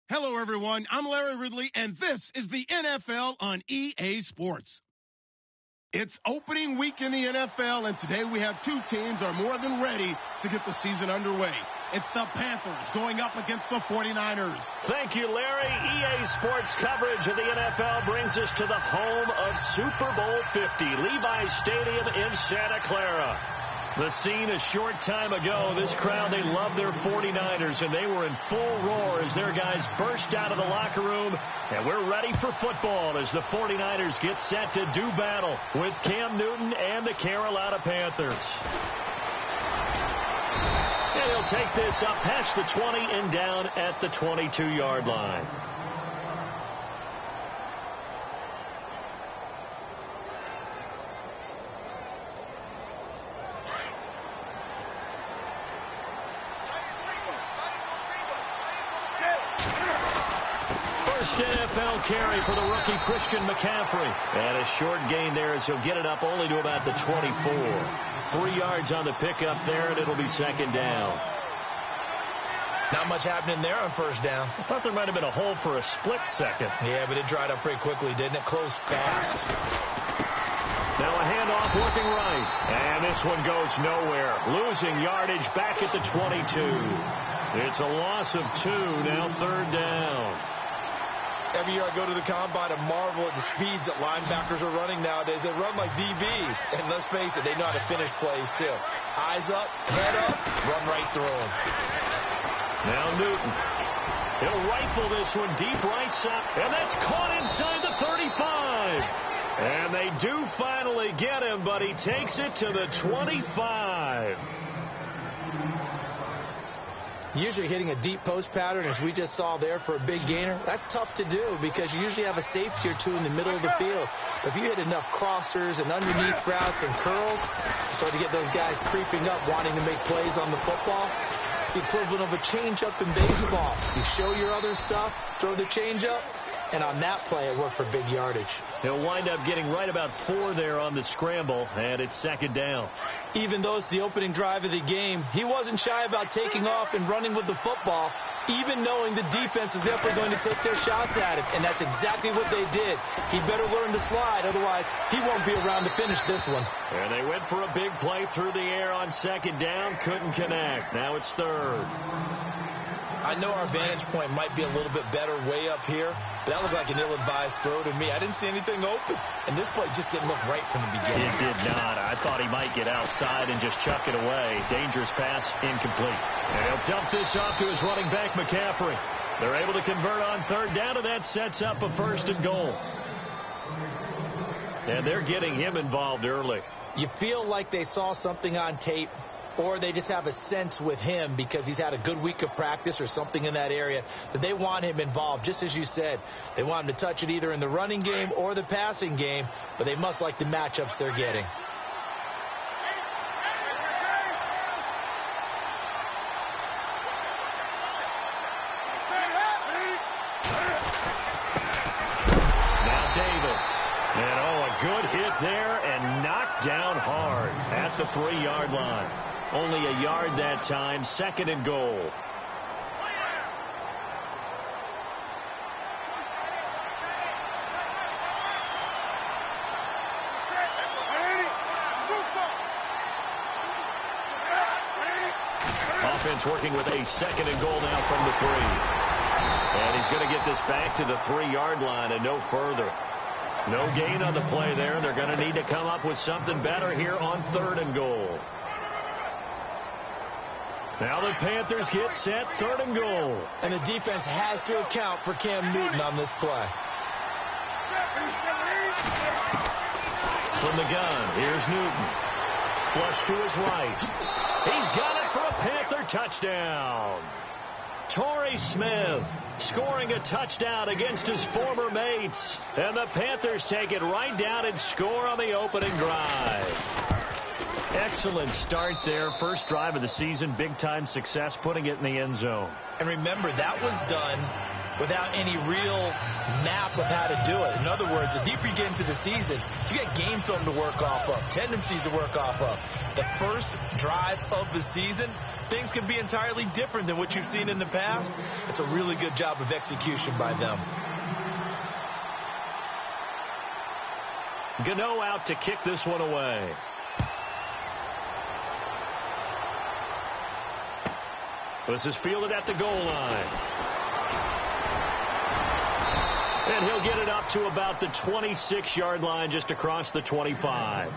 Hello, everyone. I'm Larry Ridley, and this is the NFL on EA Sports. It's opening week in the NFL, and today we have two teams are more than ready to get the season underway. It's the Panthers going up against the 49ers. Thank you, Larry. EA Sports coverage of the NFL brings us to the home of Super Bowl 50, Levi's Stadium in Santa Clara. The scene a short time ago, this crowd, they love their 49ers, and they were in full roar as their guys burst out of the locker room. And we're ready for football as the 49ers get set to do battle with Cam Newton and the Carolina Panthers. And he'll take this up past the 20 and down at the 22-yard line. NFL carry for the rookie Christian McCaffrey. And a short gain there as he'll get it up only to about the 24. 3 yards on the pickup there, and it'll be second down. Not much happening there on first down. I thought there might have been a hole for a split second. Yeah, but it dried up pretty quickly, didn't it? Closed fast. Now a handoff looking right. And this one goes nowhere. Losing yardage back at the 22. It's a loss of 2, now third down. Every year I go to the combine and marvel at the speeds that linebackers are running nowadays. They run like DBs. And let's face it, they know how to finish plays too. Eyes up, head up, run right through them. Now Newton. He'll rifle this one deep right side. And that's caught inside the 35. And they do finally get him, but he takes it to the 25. Usually hitting a deep post pattern, as we just saw there, for a big gainer, that's tough to do because you usually have a safety or two in the middle of the field. But if you hit enough crossers and underneath routes and curls, you start to get those guys creeping up, wanting to make plays on the football. It's the equivalent of a changeup in baseball. You show your other stuff, throw the changeup, and on that play, it worked for big yardage. He'll wind up getting right about 4 there on the scramble, and it's second down. Even though it's the opening drive of the game, he wasn't shy about taking off and running with the football, even knowing the defense is definitely going to take their shots at him. And that's exactly what they did. He better learn to slide, otherwise he won't be around to finish this one. And they went for a big play through the air on second down, couldn't connect. Now it's third. I know our vantage point might be a little bit better way up here, but that looked like an ill-advised throw to me. I didn't see anything open, and this play just didn't look right from the beginning. It did not. I thought he might get outside and just chuck it away. Dangerous pass, incomplete. And he'll dump this off to his running back, McCaffrey. They're able to convert on third down, and that sets up a first and goal. And they're getting him involved early. You feel like they saw something on tape, or they just have a sense with him because he's had a good week of practice or something in that area that they want him involved. Just as you said, they want him to touch it either in the running game or the passing game, but they must like the matchups they're getting. Now Davis. And a good hit there and knocked down hard at the 3-yard line. Only a yard that time, second and goal. Offense working with a second and goal now from the 3. And he's going to get this back to the 3-yard line and no further. No gain on the play there. They're going to need to come up with something better here on third and goal. Now the Panthers get set, third and goal. And the defense has to account for Cam Newton on this play. From the gun, here's Newton. Flush to his right. He's got it for a Panther touchdown. Torrey Smith scoring a touchdown against his former mates. And the Panthers take it right down and score on the opening drive. Excellent start there. First drive of the season. Big-time success, putting it in the end zone. And remember, that was done without any real map of how to do it. In other words, the deeper you get into the season, you get game film to work off of, tendencies to work off of. The first drive of the season, things can be entirely different than what you've seen in the past. It's a really good job of execution by them. Gano out to kick this one away. This is fielded at the goal line. And he'll get it up to about the 26-yard line, just across the 25.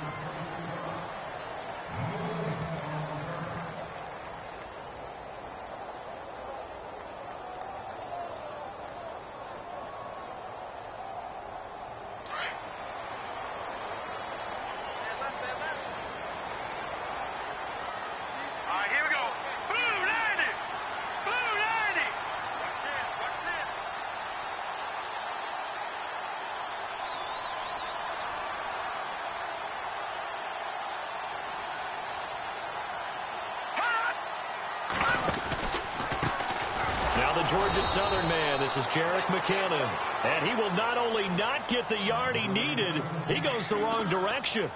Georgia Southern man, this is Jarek McCannon, and he will not only not get the yard he needed, he goes the wrong direction.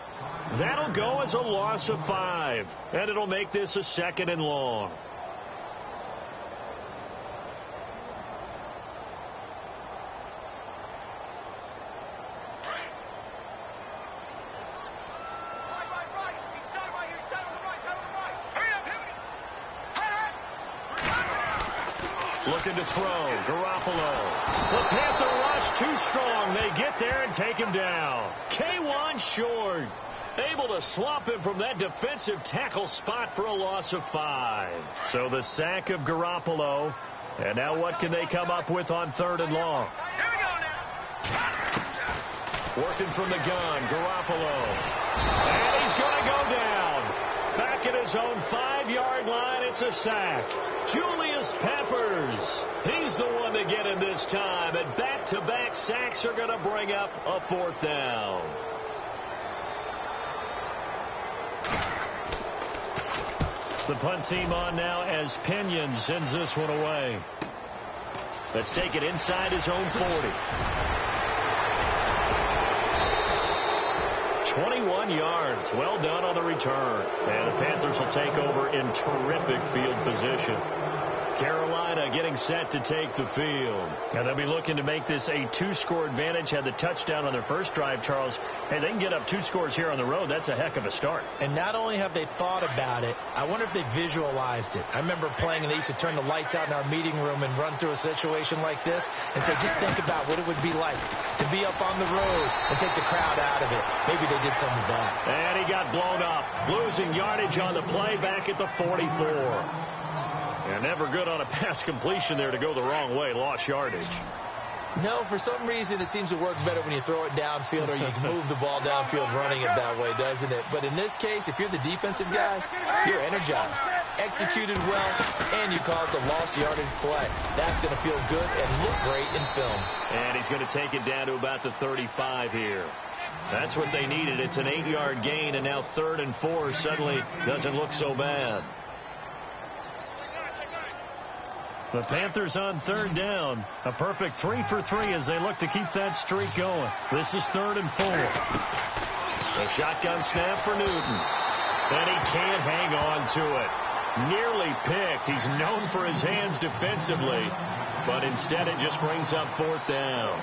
That'll go as a loss of 5, and it'll make this a 2nd and long. Looking to throw. Garoppolo. The Panther rush too strong. They get there and take him down. K1 short. Able to swamp him from that defensive tackle spot for a loss of 5. So the sack of Garoppolo. And now what can they come up with on 3rd and long? Here we go now. Working from the gun. Garoppolo. And he's going to go down. Back at his own 5-yard line, it's a sack. Julius Peppers. He's the one to get him this time. And back-to-back sacks are going to bring up a 4th down. The punt team on now as Pinion sends this one away. Let's take it inside his own 40. 21 yards. Well done on the return. And the Panthers will take over in terrific field position. Carolina getting set to take the field. And they'll be looking to make this a 2-score advantage. Had the touchdown on their first drive, Charles. Hey, they can get up 2 scores here on the road. That's a heck of a start. And not only have they thought about it, I wonder if they visualized it. I remember playing, and they used to turn the lights out in our meeting room and run through a situation like this and say, just think about what it would be like to be up on the road and take the crowd out of it. Maybe they did some of that. And he got blown up, losing yardage on the play back at the 44. And never good on a pass completion there to go the wrong way. Lost yardage. No, for some reason it seems to work better when you throw it downfield or you can move the ball downfield running it that way, doesn't it? But in this case, if you're the defensive guys, you're energized, executed well, and you caused a lost yardage play. That's going to feel good and look great in film. And he's going to take it down to about the 35 here. That's what they needed. It's an 8-yard gain, and now 3rd and 4 suddenly doesn't look so bad. The Panthers on 3rd down. A perfect 3 for 3 as they look to keep that streak going. This is 3rd and 4. A shotgun snap for Newton. And he can't hang on to it. Nearly picked. He's known for his hands defensively. But instead it just brings up 4th down.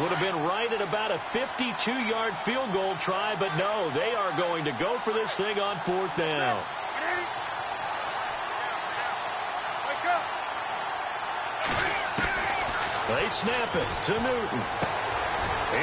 Would have been right at about a 52-yard field goal try, but no, they are going to go for this thing on 4th down. They snap it to Newton.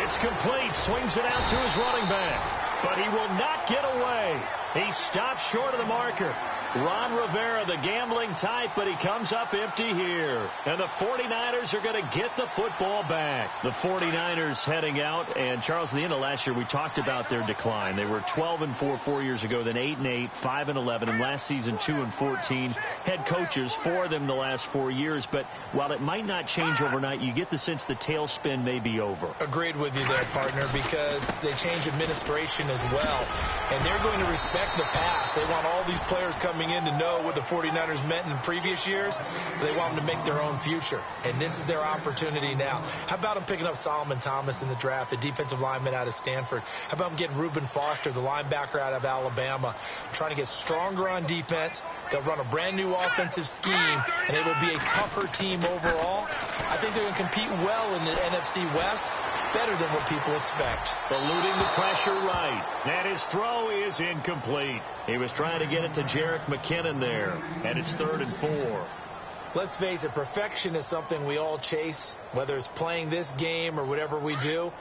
It's complete. Swings it out to his running back. But he will not get away. He stopped short of the marker. Ron Rivera, the gambling type, but he comes up empty here. And the 49ers are going to get the football back. The 49ers heading out. And, Charles, at the end of last year, we talked about their decline. They were 12-4 4 years ago, then 8-8, 5-11, and last season 2-14. Head coaches, 4 of them the last 4 years. But while it might not change overnight, you get the sense the tailspin may be over. Agreed with you there, partner, because they changed administration as well. And they're going to respect the pass. They want all these players coming coming in to know what the 49ers meant in previous years. They want them to make their own future, and this is their opportunity now. How about them picking up Solomon Thomas in the draft, the defensive lineman out of Stanford? How about them getting Reuben Foster, the linebacker out of Alabama, trying to get stronger on defense? They'll run a brand-new offensive scheme, and it will be a tougher team overall. I think they're going to compete well in the NFC West, better than what people expect. Eluding the pressure right. And his throw is incomplete. He was trying to get it to Jerick McKinnon there, and it's 3rd and 4. Let's face it, perfection is something we all chase, whether it's playing this game or whatever we do.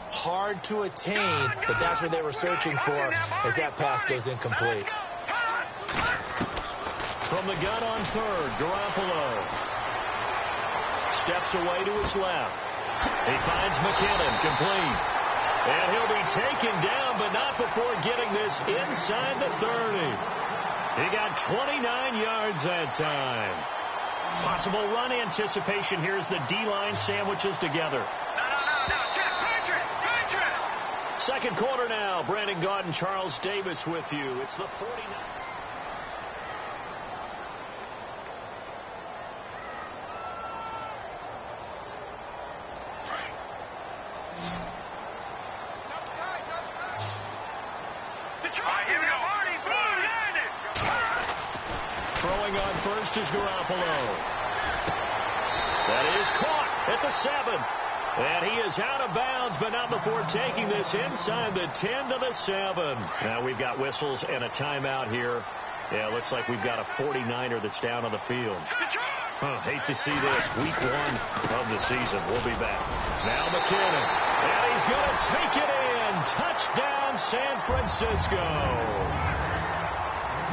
Hard to attain, but that's what they were searching for as that pass goes incomplete. From the gun on 3rd, Garoppolo steps away to his left. He finds McKinnon, complete. And he'll be taken down, but not before getting this inside the 30. He got 29 yards that time. Possible run anticipation here as the D-line sandwiches together. No, Second quarter now. Brandon Gaudin, Charles Davis with you. It's the 49ers. Throwing on first is Garoppolo. That is caught at the 7. And he is out of bounds, but not before taking this inside the 10 to the 7. Now we've got whistles and a timeout here. Yeah, looks like we've got a 49er that's down on the field. Hate to see this. Week 1 of the season. We'll be back. Now McKinnon. And he's going to take it in. Touchdown, San Francisco.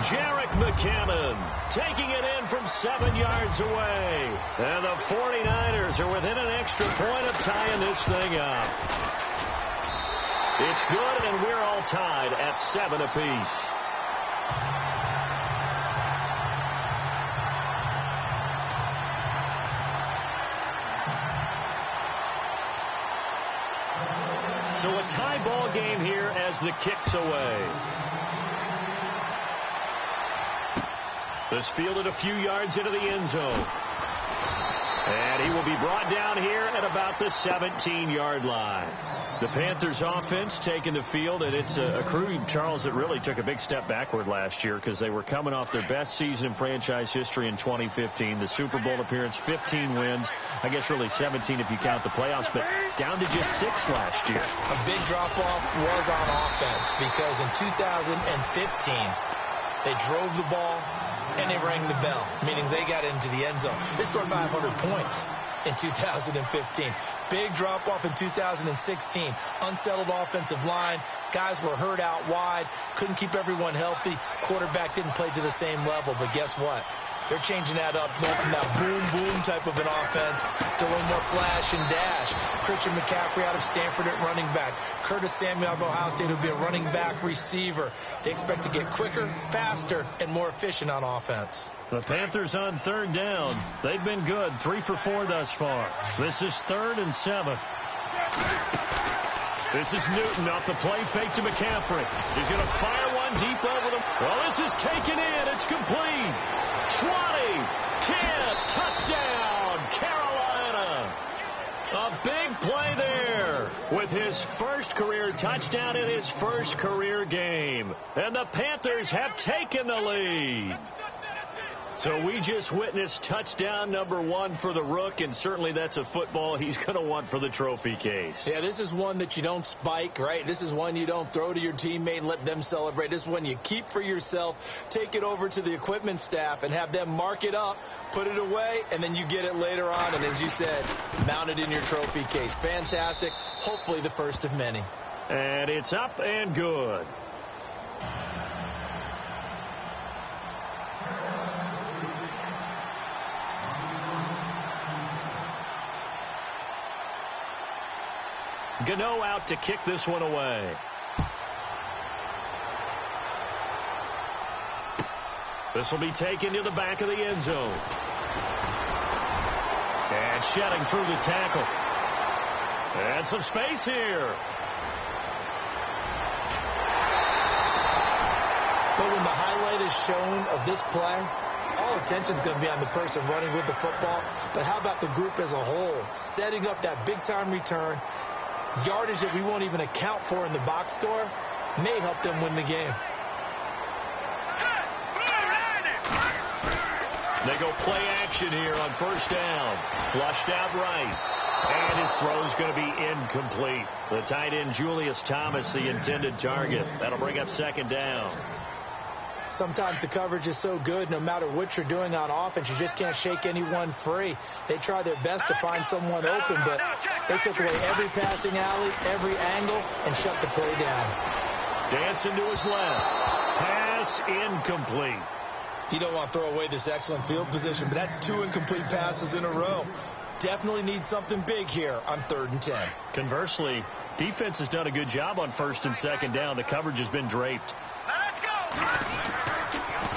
Jerick McKinnon taking it in from 7 yards away. And the 49ers are within an extra point of tying this thing up. It's good, and we're all tied at 7 apiece. So a tie ball game here as the kick's away. This fielded a few yards into the end zone. And he will be brought down here at about the 17-yard line. The Panthers offense taking the field, and it's a crew, Charles, that really took a big step backward last year because they were coming off their best season in franchise history in 2015. The Super Bowl appearance, 15 wins. I guess really 17 if you count the playoffs, but down to just 6 last year. A big drop-off was on offense because in 2015, they drove the ball and they rang the bell, meaning they got into the end zone. They scored 500 points in 2015. Big drop-off in 2016. Unsettled offensive line. Guys were hurt out wide. Couldn't keep everyone healthy. Quarterback didn't play to the same level. But guess what? They're changing that up, going from that boom-boom type of an offense to a little more flash and dash. Christian McCaffrey out of Stanford at running back. Curtis Samuel out of Ohio State will be a running back receiver. They expect to get quicker, faster, and more efficient on offense. The Panthers on 3rd down. They've been good. 3 for 4 thus far. This is 3rd and 7. This is Newton off the play fake to McCaffrey. He's going to fire one deep over them. Well, this is taken in. It's complete. 20, 10, touchdown, Carolina. A big play there with his first career touchdown in his first career game. And the Panthers have taken the lead. So we just witnessed touchdown number 1 for the Rook, and certainly that's a football he's going to want for the trophy case. Yeah, this is one that you don't spike, right? This is one you don't throw to your teammate and let them celebrate. This is one you keep for yourself, take it over to the equipment staff and have them mark it up, put it away, and then you get it later on. And as you said, mount it in your trophy case. Fantastic. Hopefully the first of many. And it's up and good. Gano out to kick this one away. This will be taken to the back of the end zone. And shedding through the tackle. And some space here. The when the highlight is shown of this play, all attention is going to be on the person running with the football. But how about the group as a whole? Setting up that big-time return, yardage that we won't even account for in the box score, may help them win the game. They go play action here on first down. Flushed out right. And his throw's going to be incomplete. The tight end, Julius Thomas, the intended target. That'll bring up second down. Sometimes the coverage is so good, no matter what you're doing on offense, you just can't shake anyone free. They try their best to find someone open, but they took away every passing alley, every angle, and shut the play down. Dancing to his left. Pass incomplete. You don't want to throw away this excellent field position, but that's 2 incomplete passes in a row. Definitely need something big here on 3rd and 10. Conversely, defense has done a good job on 1st and 2nd down. The coverage has been draped. Let's go.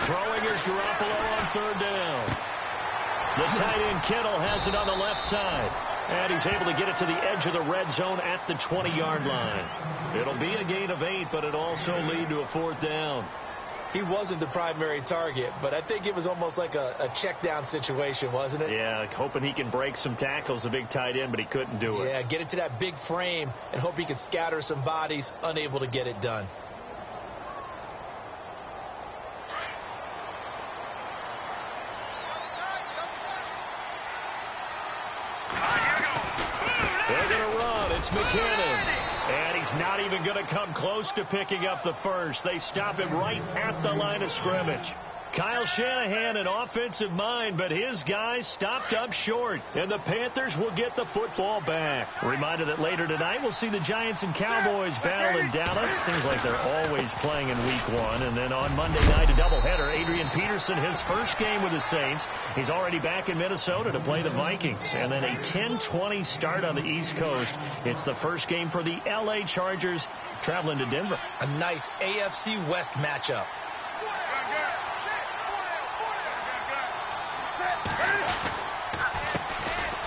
Throwing is Garoppolo on 3rd down. The tight end Kittle has it on the left side. And he's able to get it to the edge of the red zone at the 20-yard line. It'll be a gain of 8, but it'll also lead to a 4th down. He wasn't the primary target, but I think it was almost like a check down situation, wasn't it? Yeah, hoping he can break some tackles, the big tight end, but he couldn't do it. Yeah, get into that big frame and hope he could scatter some bodies, unable to get it done. They're going to run. It's McKinnon. And he's not even going to come close to picking up the first. They stop him right at the line of scrimmage. Kyle Shanahan, an offensive mind, but his guys stopped up short. And the Panthers will get the football back. Reminder that later tonight we'll see the Giants and Cowboys battle in Dallas. Seems like they're always playing in week 1. And then on Monday night, a doubleheader. Adrian Peterson, his first game with the Saints. He's already back in Minnesota to play the Vikings. And then a 10:20 start on the East Coast. It's the first game for the L.A. Chargers traveling to Denver. A nice AFC West matchup.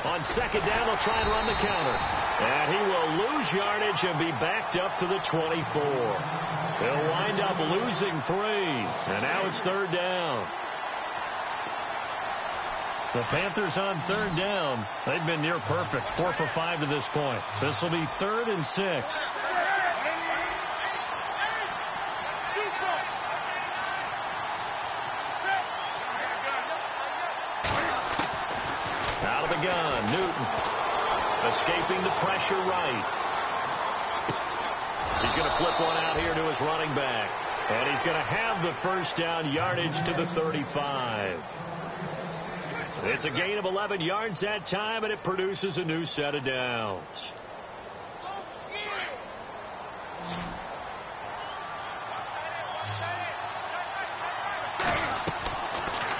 On 2nd down, they'll try and run the counter. And he will lose yardage and be backed up to the 24. They'll wind up losing 3. And now it's 3rd down. The Panthers on 3rd down. They've been near perfect. 4 for 5 to this point. This will be 3rd and 6. Out of the gun, Newton. Escaping the pressure right. He's going to flip one out here to his running back. And he's going to have the first down, yardage to the 35. It's a gain of 11 yards that time, and it produces a new set of downs.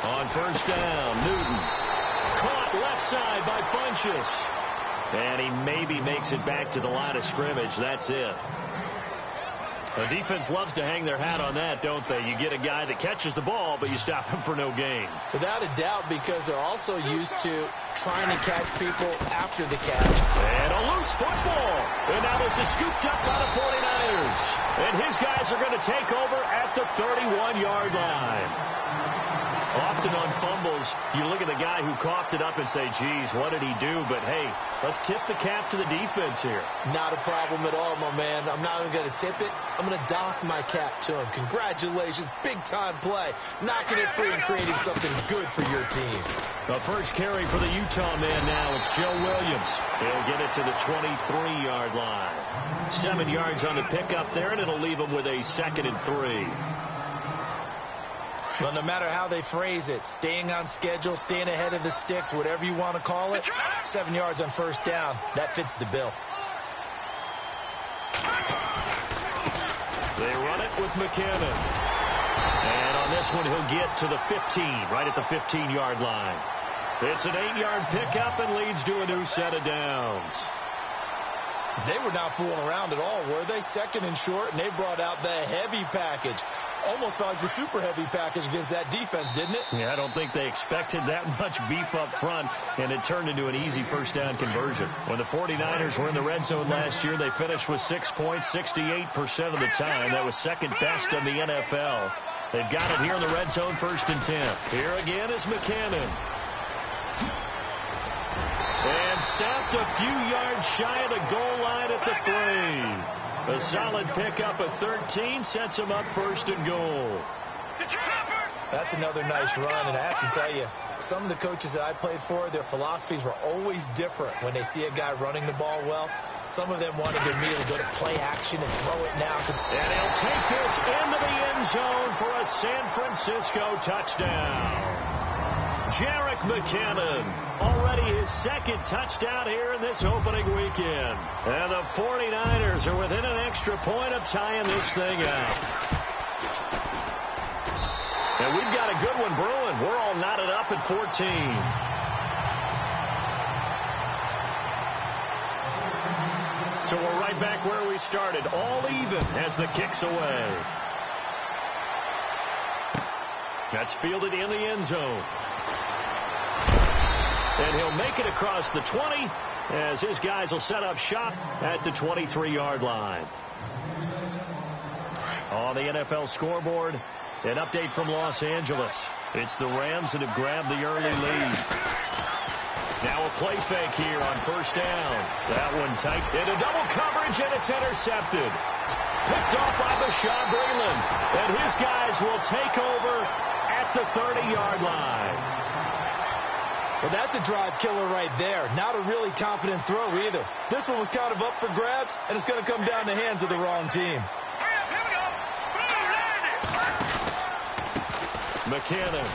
On first down, Newton. Caught left side by Funchess. And he maybe makes it back to the line of scrimmage. That's it. The defense loves to hang their hat on that, don't they? You get a guy that catches the ball, but you stop him for no gain. Without a doubt, because they're also used to trying to catch people after the catch. And a loose football. And now this is scooped up by the 49ers. And his guys are going to take over at the 31-yard line. Often on fumbles, you look at the guy who coughed it up and say, geez, what did he do? But, hey, let's tip the cap to the defense here. Not a problem at all, my man. I'm not even going to tip it. I'm going to doff my cap to him. Congratulations. Big-time play. Knocking it free and creating something good for your team. The first carry for the Utah man now. It's Joe Williams. He'll get it to the 23-yard line. 7 yards on the pickup there, and it'll leave him with a 2nd and 3. Well, no matter how they phrase it, staying on schedule, staying ahead of the sticks, whatever you want to call it, 7 yards on first down, that fits the bill. They run it with McKinnon. And on this one, he'll get to the 15, right at the 15-yard line. It's an 8-yard pickup and leads to a new set of downs. They were not fooling around at all, were they? 2nd and short, and they brought out the heavy package. Almost felt like the super heavy package against that defense, didn't it? Yeah, I don't think they expected that much beef up front, and it turned into an easy first down conversion. When the 49ers were in the red zone last year, they finished with 6 points 68% of the time. That was second best in the NFL. They've got it here in the red zone, 1st and 10. Here again is McCannon. And stopped a few yards shy of the goal line at the 3. A solid pickup at 13 sets him up 1st and goal. That's another nice run, and I have to tell you, some of the coaches that I played for, their philosophies were always different when they see a guy running the ball well. Some of them wanted to immediately go to play action and throw it now. And he'll take this into the end zone for a San Francisco touchdown. Jerick McCannon, already his 2nd touchdown here in this opening weekend. And the 49ers are within an extra point of tying this thing out. And we've got a good one brewing. We're all knotted up at 14. So we're right back where we started, all even as the kick's away. That's fielded in the end zone. And he'll make it across the 20 as his guys will set up shop at the 23-yard line. On the NFL scoreboard, an update from Los Angeles. It's the Rams that have grabbed the early lead. Now a play fake here on 1st down. That one tight into double coverage, and it's intercepted. Picked off by Bashaud Breeland. And his guys will take over at the 30-yard line. Well, that's a drive killer right there. Not a really confident throw either. This one was kind of up for grabs, and it's going to come down the hands of the wrong team. McCannon.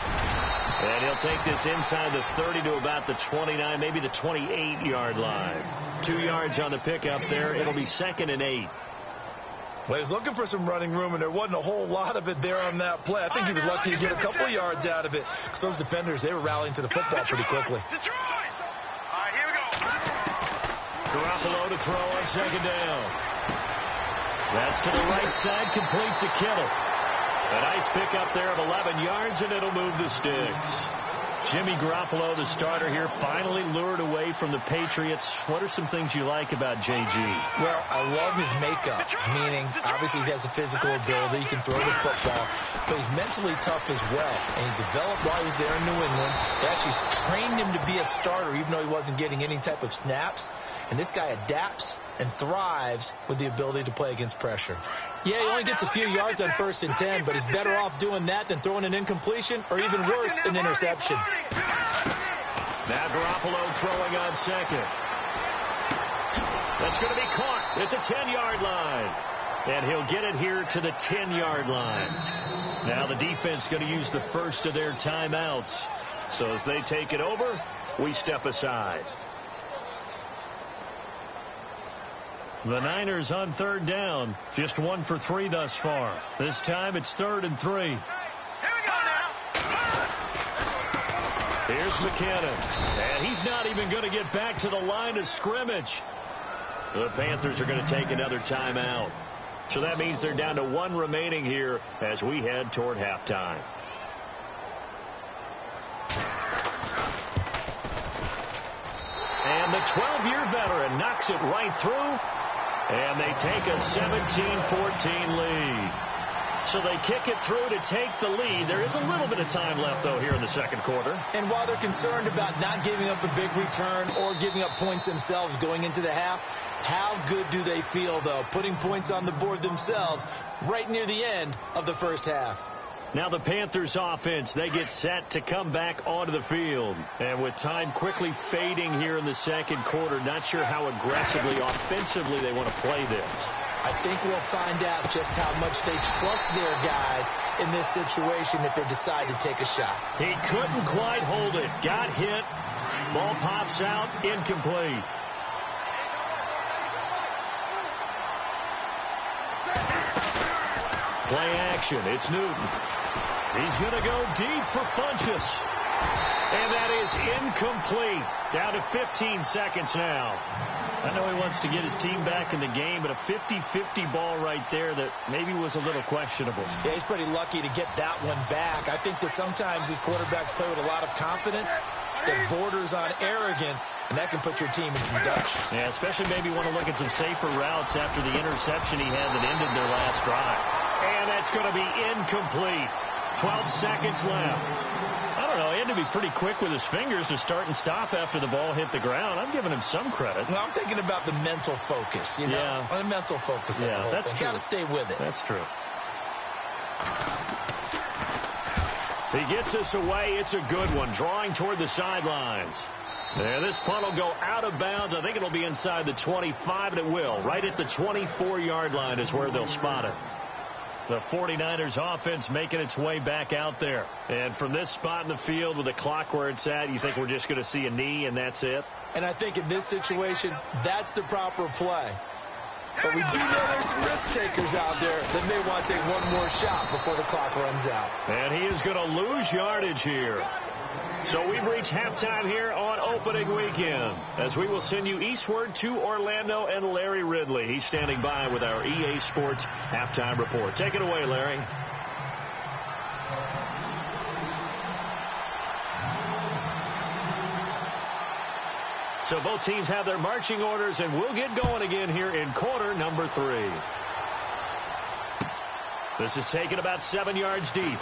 And he'll take this inside the 30 to about the 29, maybe the 28-yard line. 2 yards on the pickup there. It'll be 2nd and 8. Well, he was looking for some running room, and there wasn't a whole lot of it there on that play. I think he was lucky to get a couple of yards out of it because those defenders, they were rallying to the football pretty quickly. Garoppolo to throw on 2nd down. That's to the right side, complete to Kittle. A nice pickup there of 11 yards, and it'll move the sticks. Jimmy Garoppolo, the starter here, finally lured away from the Patriots. What are some things you like about JG? Well, I love his makeup, meaning obviously he has a physical ability. He can throw the football, but he's mentally tough as well. And he developed while he was there in New England. They actually trained him to be a starter, even though he wasn't getting any type of snaps. And this guy adapts and thrives with the ability to play against pressure. Yeah, he only gets a few yards on 1st and 10, but he's better off doing that than throwing an incompletion or even worse, an interception. Now Garoppolo throwing on 2nd. That's going to be caught at the 10-yard line. And he'll get it here to the 10-yard line. Now the defense going to use the first of their timeouts. So as they take it over, we step aside. The Niners on 3rd down. Just 1 for 3 thus far. This time it's 3rd and 3. Here we go now. Here's McCannon. And he's not even going to get back to the line of scrimmage. The Panthers are going to take another timeout. So that means they're down to 1 remaining here as we head toward halftime. And the 12-year veteran knocks it right through. And they take a 17-14 lead. So they kick it through to take the lead. There is a little bit of time left, though, here in the 2nd quarter. And while they're concerned about not giving up a big return or giving up points themselves going into the half, how good do they feel, though, putting points on the board themselves right near the end of the 1st half? Now the Panthers offense, they get set to come back onto the field. And with time quickly fading here in the 2nd quarter, not sure how aggressively, offensively they want to play this. I think we'll find out just how much they trust their guys in this situation if they decide to take a shot. He couldn't quite hold it. Got hit. Ball pops out. Incomplete. Play action. It's Newton. He's going to go deep for Funchess. And that is incomplete. Down to 15 seconds now. I know he wants to get his team back in the game, but a 50-50 ball right there that maybe was a little questionable. Yeah, he's pretty lucky to get that one back. I think that sometimes these quarterbacks play with a lot of confidence that borders on arrogance, and that can put your team in some dutch. Yeah, especially maybe want to look at some safer routes after the interception he had that ended their last drive. And that's going to be incomplete. 12 seconds left. I don't know. He had to be pretty quick with his fingers to start and stop after the ball hit the ground. I'm giving him some credit. Well, I'm thinking about the mental focus, you know? Yeah. The mental focus. Yeah, that's true. Got to stay with it. That's true. He gets this away. It's a good one. Drawing toward the sidelines. And this punt will go out of bounds. I think it'll be inside the 25, and it will. Right at the 24-yard line is where they'll spot it. The 49ers offense making its way back out there. And from this spot in the field with the clock where it's at, you think we're just going to see a knee and that's it? And I think in this situation, that's the proper play. But we do know there's some risk takers out there that may want to take one more shot before the clock runs out. And he is going to lose yardage here. So we've reached halftime here on opening weekend as we will send you eastward to Orlando and Larry Ridley. He's standing by with our EA Sports halftime report. Take it away, Larry. So both teams have their marching orders, and we'll get going again here in quarter number 3. This is taken about 7 yards deep.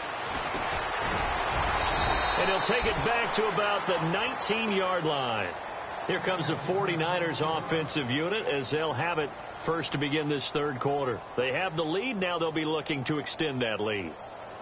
And he'll take it back to about the 19-yard line. Here comes the 49ers offensive unit as they'll have it first to begin this third quarter. They have the lead. Now they'll be looking to extend that lead.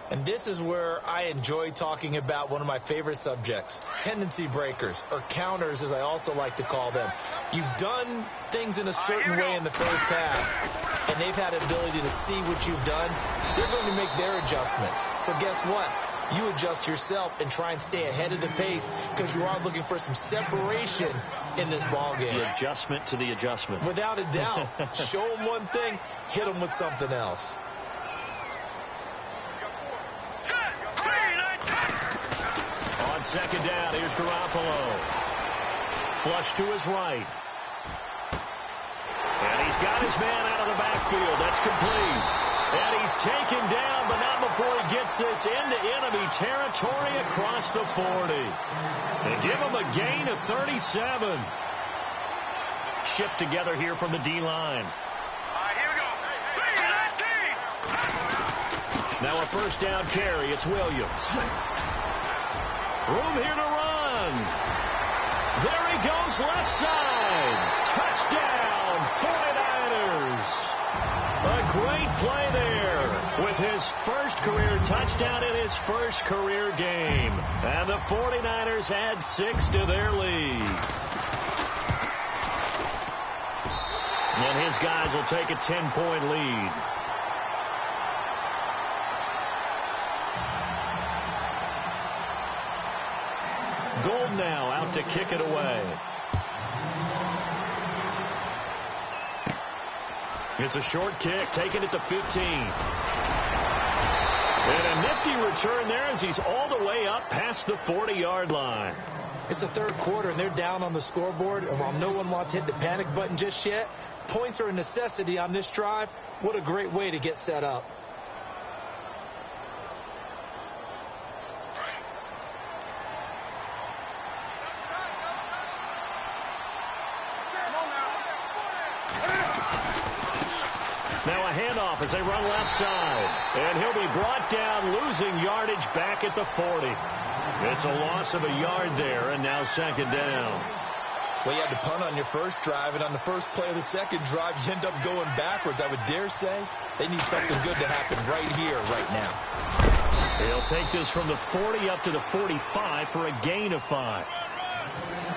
And this is where I enjoy talking about one of my favorite subjects, tendency breakers, or counters as I also like to call them. You've done things in a certain way in the first half, and they've had the ability to see what you've done. They're going to make their adjustments. So guess what? You adjust yourself and try and stay ahead of the pace because you are looking for some separation in this ball game. The adjustment to the adjustment. Without a doubt. Show them one thing, hit them with something else. On second down, here's Garoppolo. Flush to his right. And he's got his man out of the backfield. That's complete. And he's taken down, but not before he gets this into enemy territory across the 40. They give him a gain of 37. Shift together here from the D-line. Here we go. 3-19. Now a first down carry. It's Williams. Room here to run. There he goes, left side. Touchdown, 49ers. A great play there with his first career touchdown in his first career game. And the 49ers add 6 to their lead. And his guys will take a 10-point lead. Gold now out to kick it away. It's a short kick, taking it to 15. And a nifty return there as he's all the way up past the 40-yard line. It's the third quarter, and they're down on the scoreboard. And while no one wants to hit the panic button just yet, points are a necessity on this drive. What a great way to get set up. Now a handoff as they run left side. And he'll be brought down, losing yardage back at the 40. It's a loss of a yard there, and now second down. Well, you had to punt on your first drive, and on the first play of the second drive, you end up going backwards. I would dare say they need something good to happen right here, right now. He'll take this from the 40 up to the 45 for a gain of 5.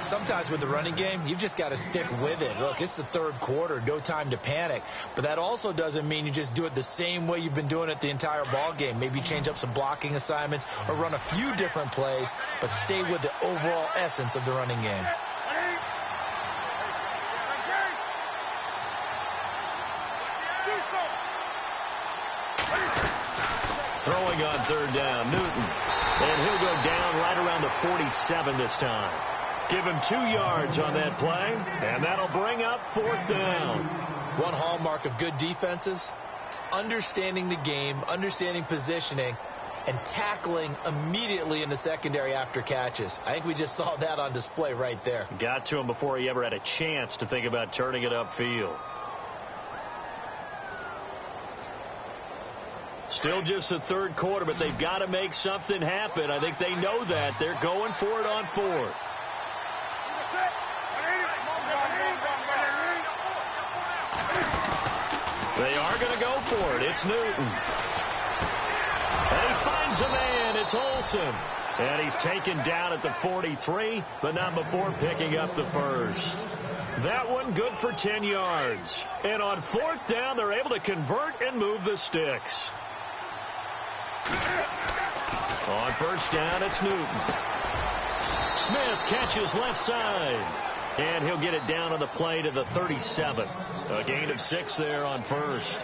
Sometimes with the running game, you've just got to stick with it. Look, it's the third quarter, no time to panic. But that also doesn't mean you just do it the same way you've been doing it the entire ball game. Maybe change up some blocking assignments or run a few different plays, but stay with the overall essence of the running game. Throwing on third down, Newton. And he'll go down right around the 47 this time. Give him 2 yards on that play, and that'll bring up fourth down. One hallmark of good defenses is understanding the game, understanding positioning, and tackling immediately in the secondary after catches. I think we just saw that on display right there. Got to him before he ever had a chance to think about turning it upfield. Still just the third quarter, but they've got to make something happen. I think they know that. They're going for it on fourth. They are going to go for it. It's Newton. And he finds a man. It's Olsen. And he's taken down at the 43, but not before picking up the first. That one good for 10 yards. And on fourth down, they're able to convert and move the sticks. On first down, it's Newton. Smith catches left side. And he'll get it down on the play to the 37. A gain of 6 there on first.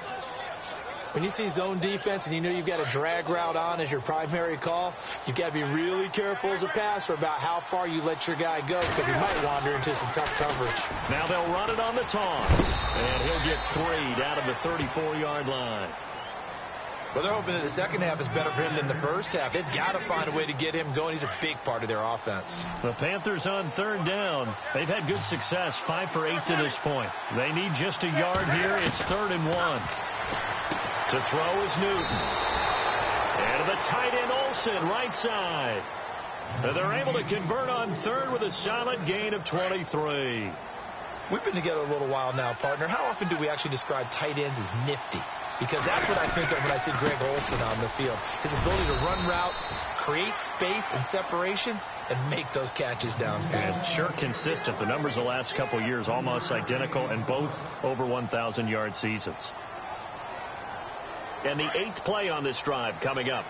When you see zone defense and you know you've got a drag route on as your primary call, you've got to be really careful as a passer about how far you let your guy go because he might wander into some tough coverage. Now they'll run it on the toss. And he'll get 3 down to the 34-yard line. Well, they're hoping that the second half is better for him than the first half. They've got to find a way to get him going. He's a big part of their offense. The Panthers on third down. They've had good success, 5 for 8 to this point. They need just a yard here. It's 3rd and 1. To throw is Newton. And to the tight end, Olsen, right side. And they're able to convert on third with a solid gain of 23. We've been together a little while now, partner. How often do we actually describe tight ends as nifty? Because that's what I think of when I see Greg Olsen on the field. His ability to run routes, create space and separation, and make those catches downfield. And sure consistent. The numbers the last couple years almost identical, and both over 1,000-yard seasons. And the 8th play on this drive coming up.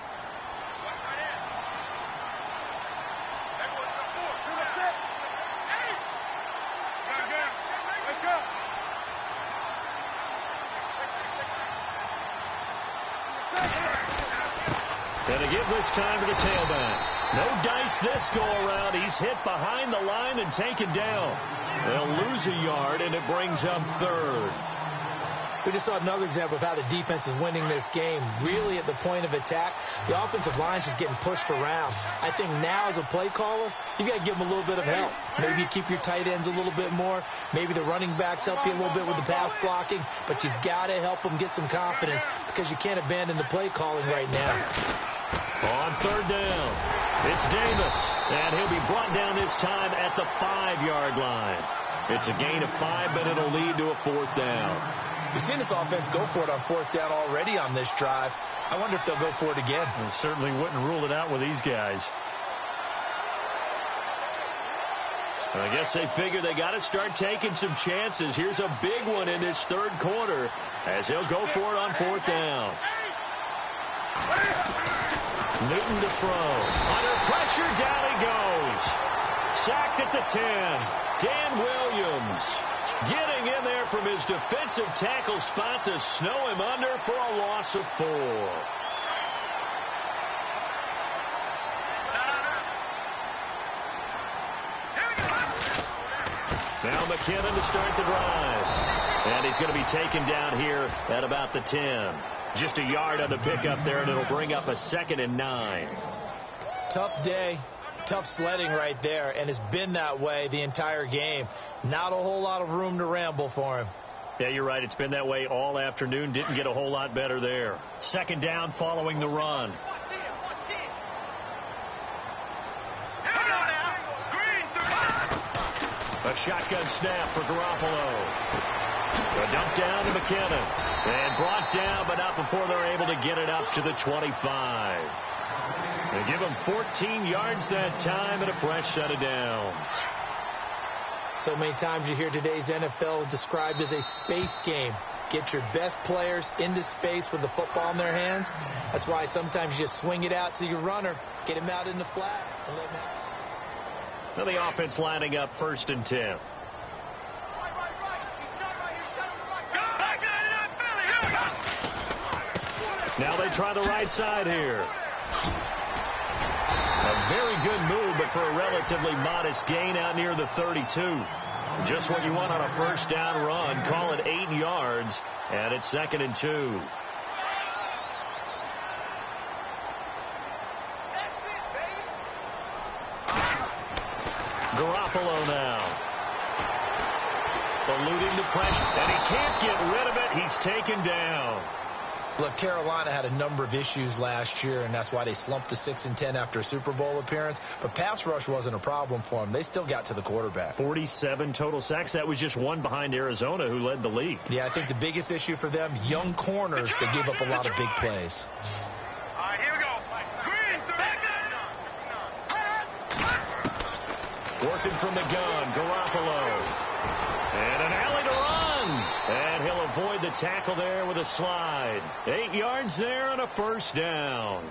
And to give this time to the tailback. No dice this go-around. He's hit behind the line and taken down. They'll lose a yard, and it brings up 3rd. We just saw another example of how the defense is winning this game. Really at the point of attack, the offensive line's just getting pushed around. I think now as a play caller, you've got to give them a little bit of help. Maybe you keep your tight ends a little bit more. Maybe the running backs help you a little bit with the pass blocking. But you've got to help them get some confidence because you can't abandon the play calling right now. On third down, it's Davis. And he'll be brought down this time at the 5-yard line. It's a gain of 5, but it'll lead to a 4th down. We've seen this offense go for it on 4th down already on this drive. I wonder if they'll go for it again. I certainly wouldn't rule it out with these guys. And I guess they figure they got to start taking some chances. Here's a big one in this 3rd quarter as he'll go for it on 4th down. Newton to throw. Under pressure, down he goes. Sacked at the 10. Dan Williams getting in there from his defensive tackle spot to snow him under for a loss of 4. Now McKinnon to start the drive. And he's going to be taken down here at about the 10. Just a yard on the pickup there, and it'll bring up a 2nd and 9. Tough day. Tough sledding right there, and it's been that way the entire game. Not a whole lot of room to ramble for him. Yeah, you're right. It's been that way all afternoon. Didn't get a whole lot better there. 2nd down following the run. A shotgun snap for Garoppolo. A dump down to McKinnon. And brought down, but not before they're able to get it up to the 25. They give him 14 yards that time and a fresh set of downs. So many times you hear today's NFL described as a space game. Get your best players into space with the football in their hands. That's why sometimes you just swing it out to your runner, get him out in the flat, and let him out. Now the offense lining up 1st and 10. Now they try the right side here. A very good move, but for a relatively modest gain out near the 32. Just what you want on a 1st down run. Call it 8 yards, and it's 2nd and 2. Garoppolo now. Eluding the pressure, and he can't get rid of it. He's taken down. Look, Carolina had a number of issues last year, and that's why they slumped to 6-10 after a Super Bowl appearance. But pass rush wasn't a problem for them. They still got to the quarterback. 47 total sacks. That was just one behind Arizona, who led the league. Yeah, I think the biggest issue for them, young corners that gave up a lot of big plays. All right, here we go. Green, Working from the gun, Garoppolo. And an alley to run. And he'll avoid the tackle there with a slide. 8 yards there and a first down.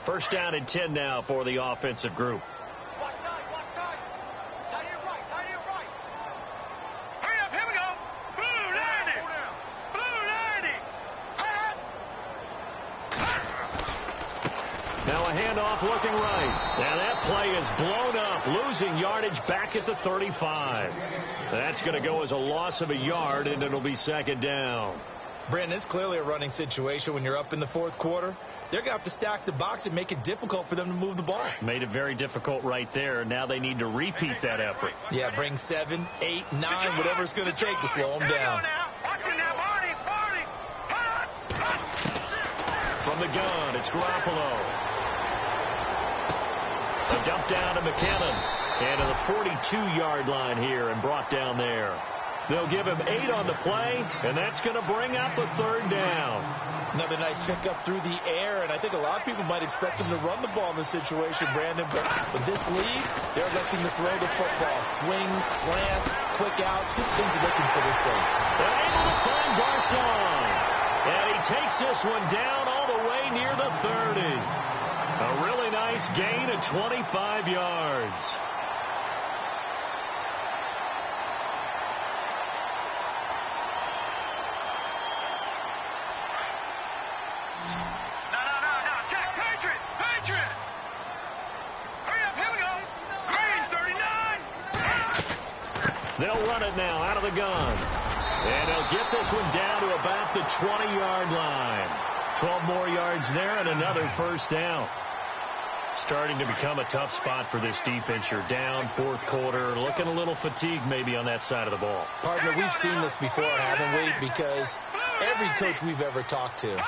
First down and 10 now for the offensive group. Watch time. Tight end right. Hurry up, here we go. Blue 90. Now a handoff looking right. Now that play is blown up, losing yardage back at the 35. That's going to go as a loss of a yard, and it'll be second down. Brandon, it's clearly a running situation when you're up in the fourth quarter. They're going to have to stack the box and make it difficult for them to move the ball. Made it very difficult right there. Now they need to repeat that effort. Yeah, bring 7, 8, 9, whatever it's going to take to slow them down. From the gun, it's Garoppolo. A dump down to McKinnon. And to the 42-yard line here and brought down there. They'll give him 8 on the play, and that's going to bring up a third down. Another nice pickup through the air, and I think a lot of people might expect him to run the ball in this situation, Brandon. But with this lead, they're electing to throw the football. Swings, slants, quick outs, things that they consider safe. They're able to find Garcon. And he takes this one down all the way near the 30. A really nice gain of 25 yards. They'll run it now out of the gun. And they'll get this one down to about the 20-yard line. 12 more yards there and another first down. Starting to become a tough spot for this defense. You're down fourth quarter, looking a little fatigued maybe on that side of the ball. Partner, we've seen this before, haven't we? Because every coach we've ever talked to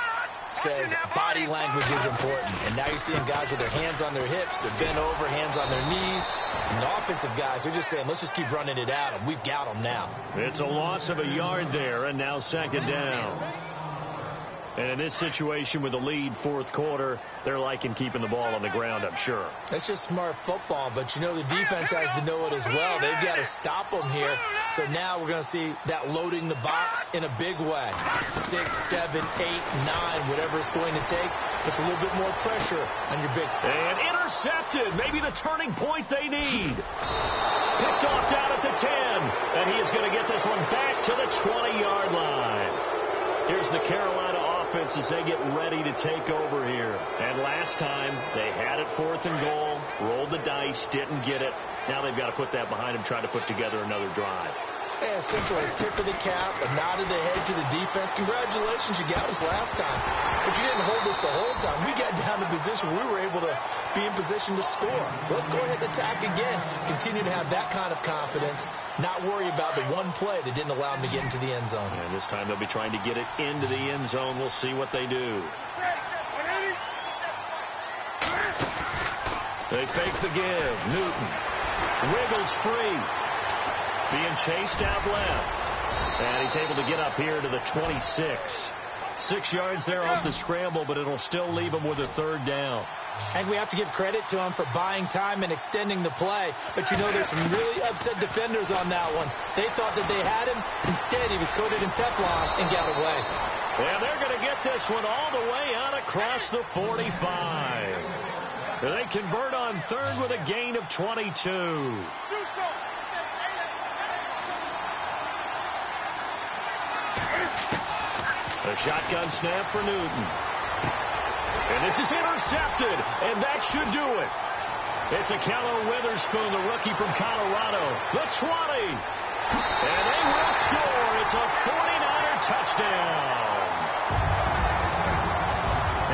says body language is important. And now you're seeing guys with their hands on their hips, they're bent over, hands on their knees. And the offensive guys are just saying, let's just keep running it at them. We've got them now. It's a loss of a yard there, and now second down. And in this situation with the lead fourth quarter, they're liking keeping the ball on the ground, I'm sure. It's just smart football, but, you know, the defense has to know it as well. They've got to stop them here. So now we're going to see that loading the box in a big way. 6, 7, 8, 9, whatever it's going to take. Puts a little bit more pressure on your big. And intercepted. Maybe the turning point they need. Picked off down at the 10. And he is going to get this one back to the 20-yard line. Here's the Carolina offense as they get ready to take over here. And last time, they had it 4th and goal, rolled the dice, didn't get it. Now they've got to put that behind them, try to put together another drive. Yeah, simply a tip of the cap, a nod of the head to the defense. Congratulations, you got us last time. But you didn't hold us the whole time. We got down to position where we were able to be in position to score. Let's go ahead and attack again. Continue to have that kind of confidence. Not worry about the one play that didn't allow them to get into the end zone. And this time they'll be trying to get it into the end zone. We'll see what they do. They fake the give. Newton wiggles free. Being chased out left. And he's able to get up here to the 26. 6 yards there off the scramble, but it'll still leave him with a third down. I think we have to give credit to him for buying time and extending the play. But, you know, there's some really upset defenders on that one. They thought that they had him. Instead, he was coated in Teflon and got away. And they're going to get this one all the way out across the 45. They convert on third with a gain of 22. A shotgun snap for Newton. And this is intercepted, and that should do it. It's a Callow Witherspoon, the rookie from Colorado. The 20. And they will score. It's a 49er touchdown.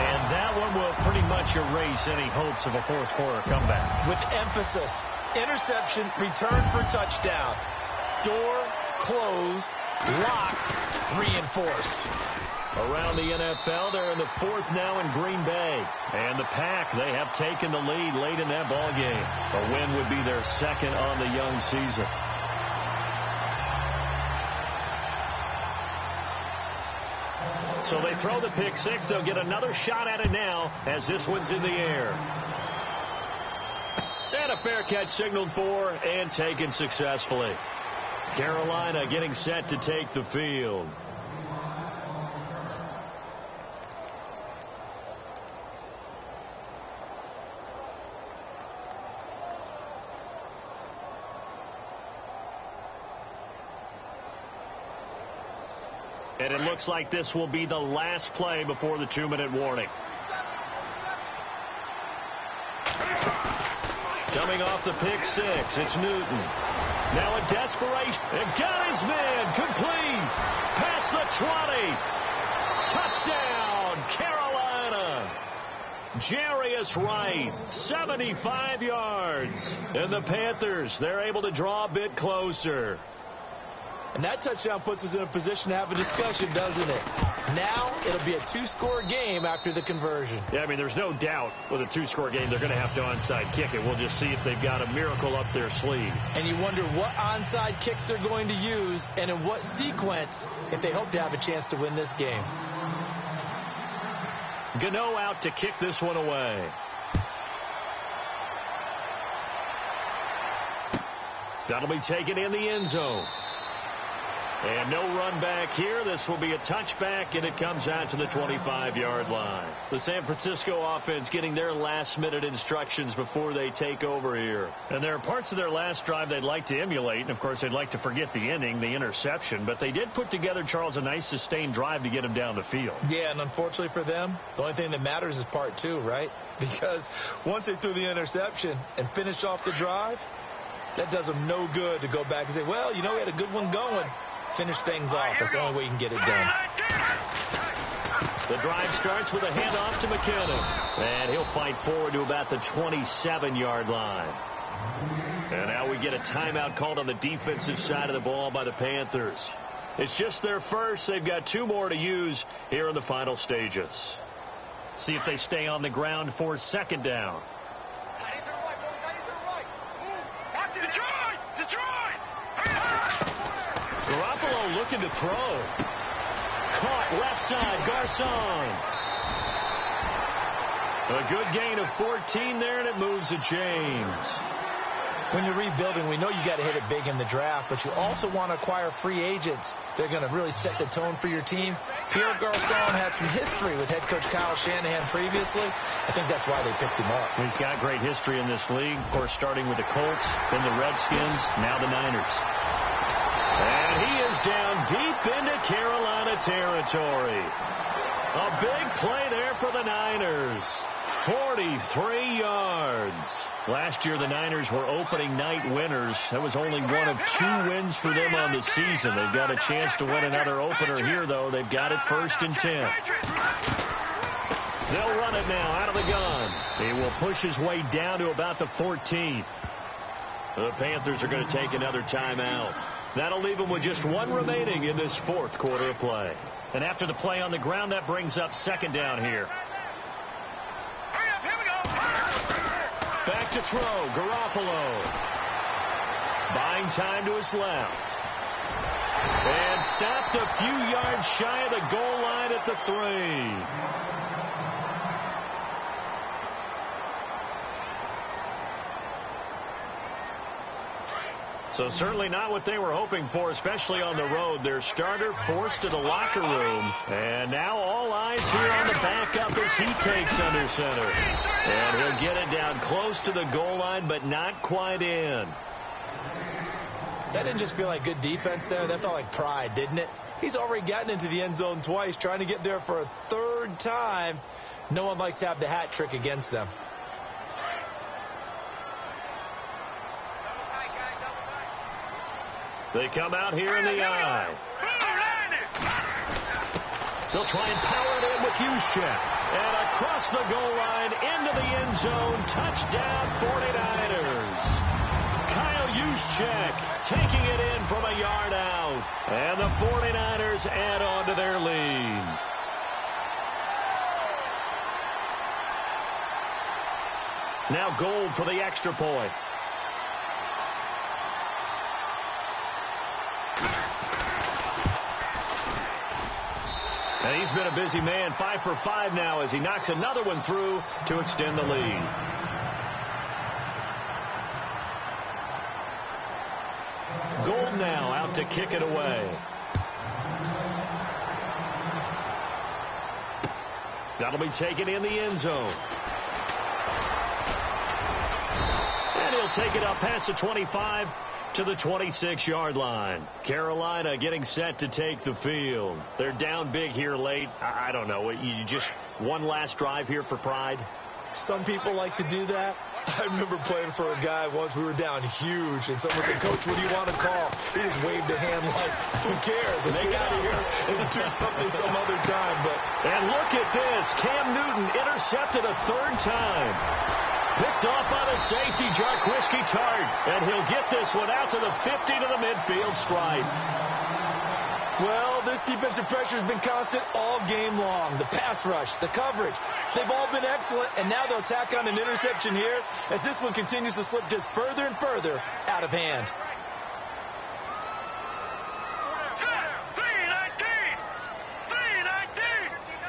And that one will pretty much erase any hopes of a fourth quarter comeback. With emphasis, interception, return for touchdown. Door closed, locked, reinforced. Around the NFL, they're in the fourth now in Green Bay. And the Pack, they have taken the lead late in that ball game. A win would be their second on the young season. So they throw the pick six. They'll get another shot at it now as this one's in the air. And a fair catch signaled for and taken successfully. Carolina getting set to take the field. And it looks like this will be the last play before the 2-minute warning. Coming off the pick six, it's Newton. Now a desperation. And got his man. Complete. Past the 20. Touchdown, Carolina. Jarius Wright, 75 yards. And the Panthers, they're able to draw a bit closer. And that touchdown puts us in a position to have a discussion, doesn't it? Now it'll be a 2-score game after the conversion. Yeah, I mean, there's no doubt with a 2-score game they're going to have to onside kick it. We'll just see if they've got a miracle up their sleeve. And you wonder what onside kicks they're going to use and in what sequence if they hope to have a chance to win this game. Gano out to kick this one away. That'll be taken in the end zone. And no run back here. This will be a touchback, and it comes out to the 25-yard line. The San Francisco offense getting their last-minute instructions before they take over here. And there are parts of their last drive they'd like to emulate. And, of course, they'd like to forget the ending, the interception. But they did put together, Charles, a nice sustained drive to get him down the field. Yeah, and unfortunately for them, the only thing that matters is part two, right? Because once they threw the interception and finished off the drive, that does them no good to go back and say, well, you know, we had a good one going. Finish things off. That's the only way you can get it done. The drive starts with a handoff to McKinnon. And he'll fight forward to about the 27-yard line. And now we get a timeout called on the defensive side of the ball by the Panthers. It's just their first. They've got 2 more to use here in the final stages. See if they stay on the ground for second down. Garoppolo looking to throw. Caught left side, Garcon. A good gain of 14 there, and it moves to James. When you're rebuilding, we know you got to hit it big in the draft, but you also want to acquire free agents. They're going to really set the tone for your team. Pierre Garcon had some history with head coach Kyle Shanahan previously. I think that's why they picked him up. He's got great history in this league, of course, starting with the Colts, then the Redskins, now the Niners. And he is down deep into Carolina territory. A big play there for the Niners. 43 yards. Last year, the Niners were opening night winners. That was only one of 2 wins for them on the season. They've got a chance to win another opener here, though. They've got it 1st and 10. They'll run it now out of the gun. He will push his way down to about the 14. The Panthers are going to take another timeout. That'll leave them with just 1 remaining in this 4th quarter of play. And after the play on the ground, that brings up second down here. Back to throw, Garoppolo. Buying time to his left. And stopped a few yards shy of the goal line at the 3. So certainly not what they were hoping for, especially on the road. Their starter forced to the locker room. And now all eyes here on the backup as he takes under center. And he'll get it down close to the goal line, but not quite in. That didn't just feel like good defense there. That felt like pride, didn't it? He's already gotten into the end zone twice, trying to get there for a 3rd time. No one likes to have the hat trick against them. They come out here in the eye. They'll try and power it in with Juszczyk. And across the goal line into the end zone. Touchdown 49ers. Kyle Juszczyk taking it in from a yard out. And the 49ers add on to their lead. Now Gold for the extra point. And he's been a busy man, 5 for 5 now as he knocks another one through to extend the lead. Gold now out to kick it away. That'll be taken in the end zone. And he'll take it up past the 25 to the 26-yard line. Carolina getting set to take the field. They're down big here late. I don't know. You just one last drive here for pride? Some people like to do that. I remember playing for a guy once. We were down huge, and someone said, "Coach, what do you want to call?" He just waved a hand like, "Who cares? Let's get out of here and do something some other time." And look at this. Cam Newton intercepted a third time. Picked off by the safety, Jarquiski Tart. And he'll get this one out to the 50 to the midfield stripe. Well, this defensive pressure has been constant all game long. The pass rush, the coverage, they've all been excellent, and now they'll tack on an interception here as this one continues to slip just further and further out of hand.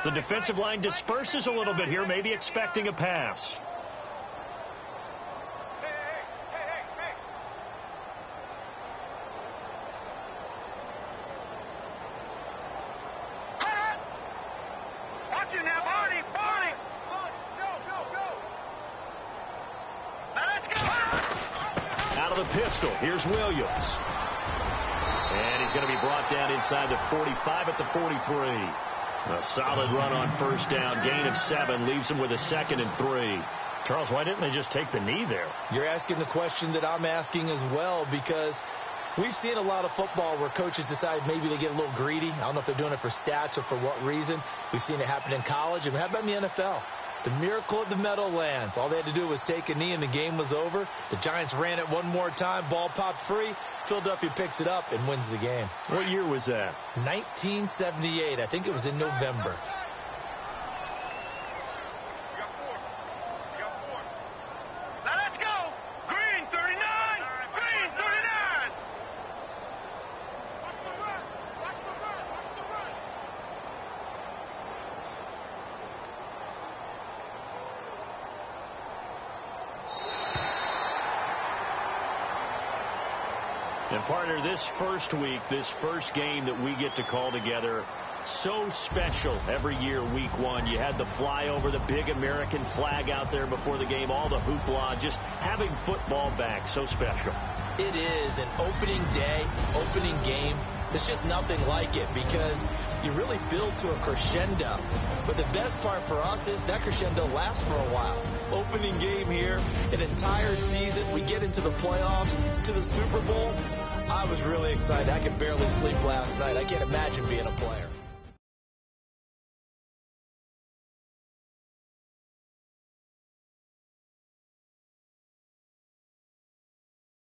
The defensive line disperses a little bit here, maybe expecting a pass. Pistol. Here's Williams. And he's going to be brought down inside the 45 at the 43. A solid run on first down. Gain of 7 leaves him with a 2nd and 3. Charles, why didn't they just take the knee there? You're asking the question that I'm asking as well, because we've seen a lot of football where coaches decide maybe they get a little greedy. I don't know if they're doing it for stats or for what reason. We've seen it happen in college. And how about in the NFL? The miracle of the Meadowlands. All they had to do was take a knee and the game was over. The Giants ran it one more time. Ball popped free. Philadelphia picks it up and wins the game. What year was that? 1978. I think it was in November. And partner, this first week, this first game that we get to call together, so special every year, week 1. You had the flyover, the big American flag out there before the game, all the hoopla, just having football back, so special. It is an opening day, opening game. There's just nothing like it because you really build to a crescendo. But the best part for us is that crescendo lasts for a while. Opening game here, an entire season. We get into the playoffs, to the Super Bowl. I was really excited. I could barely sleep last night. I can't imagine being a player.